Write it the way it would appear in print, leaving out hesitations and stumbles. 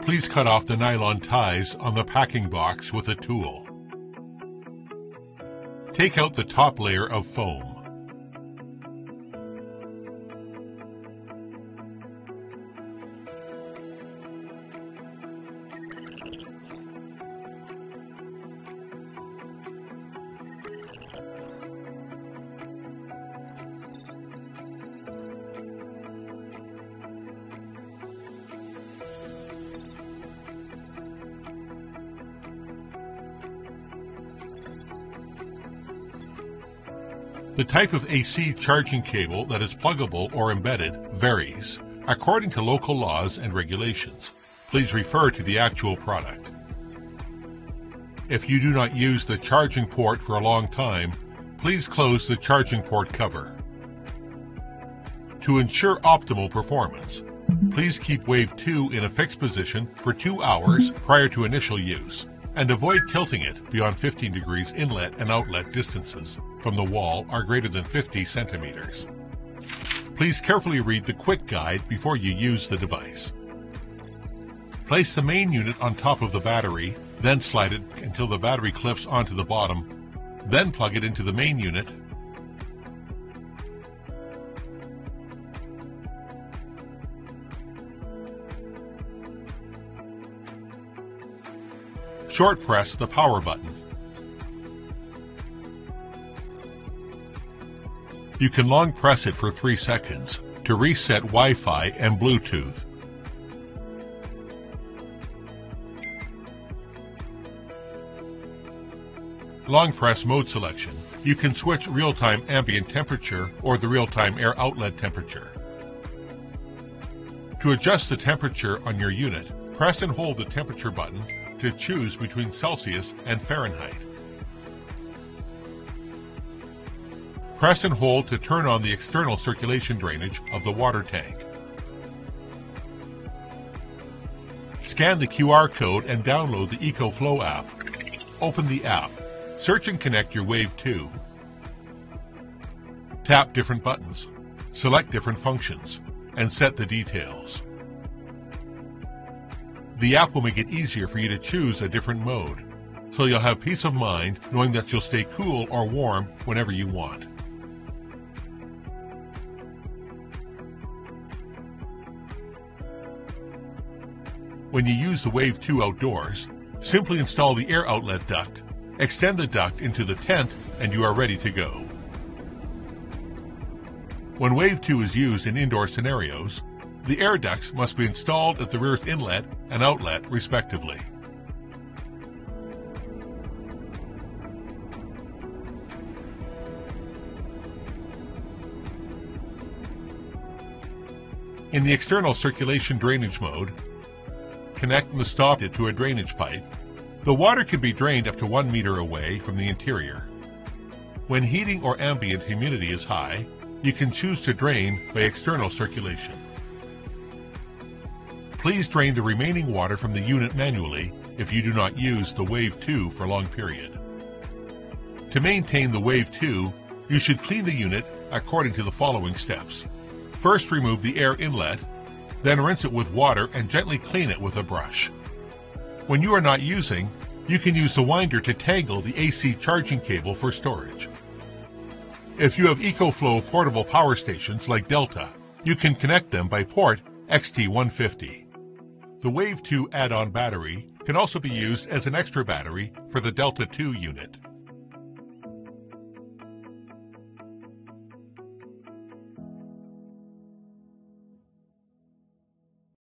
please cut off the nylon ties on the packing box with a tool. Take out the top layer of foam. The type of AC charging cable that is pluggable or embedded varies according to local laws and regulations. Please refer to the actual product. If you do not use the charging port for a long time, please close the charging port cover. To ensure optimal performance, please keep Wave 2 in a fixed position for 2 hours prior to initial use, and avoid tilting it beyond 15 degrees inlet and outlet distances from the wall are greater than 50 centimeters. Please carefully read the quick guide before you use the device. Place the main unit on top of the battery, then slide it until the battery clips onto the bottom, then plug it into the main unit. Short press the power button. You can long press it for 3 seconds to reset Wi-Fi and Bluetooth. Long press mode selection. You can switch real-time ambient temperature or the real-time air outlet temperature. To adjust the temperature on your unit, press and hold the temperature button to choose between Celsius and Fahrenheit. Press and hold to turn on the external circulation drainage of the water tank. Scan the QR code and download the EcoFlow app. Open the app. Search and connect your Wave 2. Tap different buttons. Select different functions and set the details. The app will make it easier for you to choose a different mode, so you'll have peace of mind knowing that you'll stay cool or warm whenever you want. When you use the Wave 2 outdoors, simply install the air outlet duct, extend the duct into the tent, and you are ready to go. When Wave 2 is used in indoor scenarios, the air ducts must be installed at the rear inlet and outlet respectively. In the external circulation drainage mode, connect the stop to a drainage pipe. The water can be drained up to 1 meter away from the interior. When heating or ambient humidity is high, you can choose to drain by external circulation. Please drain the remaining water from the unit manually if you do not use the Wave 2 for a long period. To maintain the Wave 2, you should clean the unit according to the following steps. First, remove the air inlet, then rinse it with water and gently clean it with a brush. When you are not using, you can use the winder to tangle the AC charging cable for storage. If you have EcoFlow portable power stations like Delta, you can connect them by port XT150. The Wave 2 add-on battery can also be used as an extra battery for the Delta 2 unit.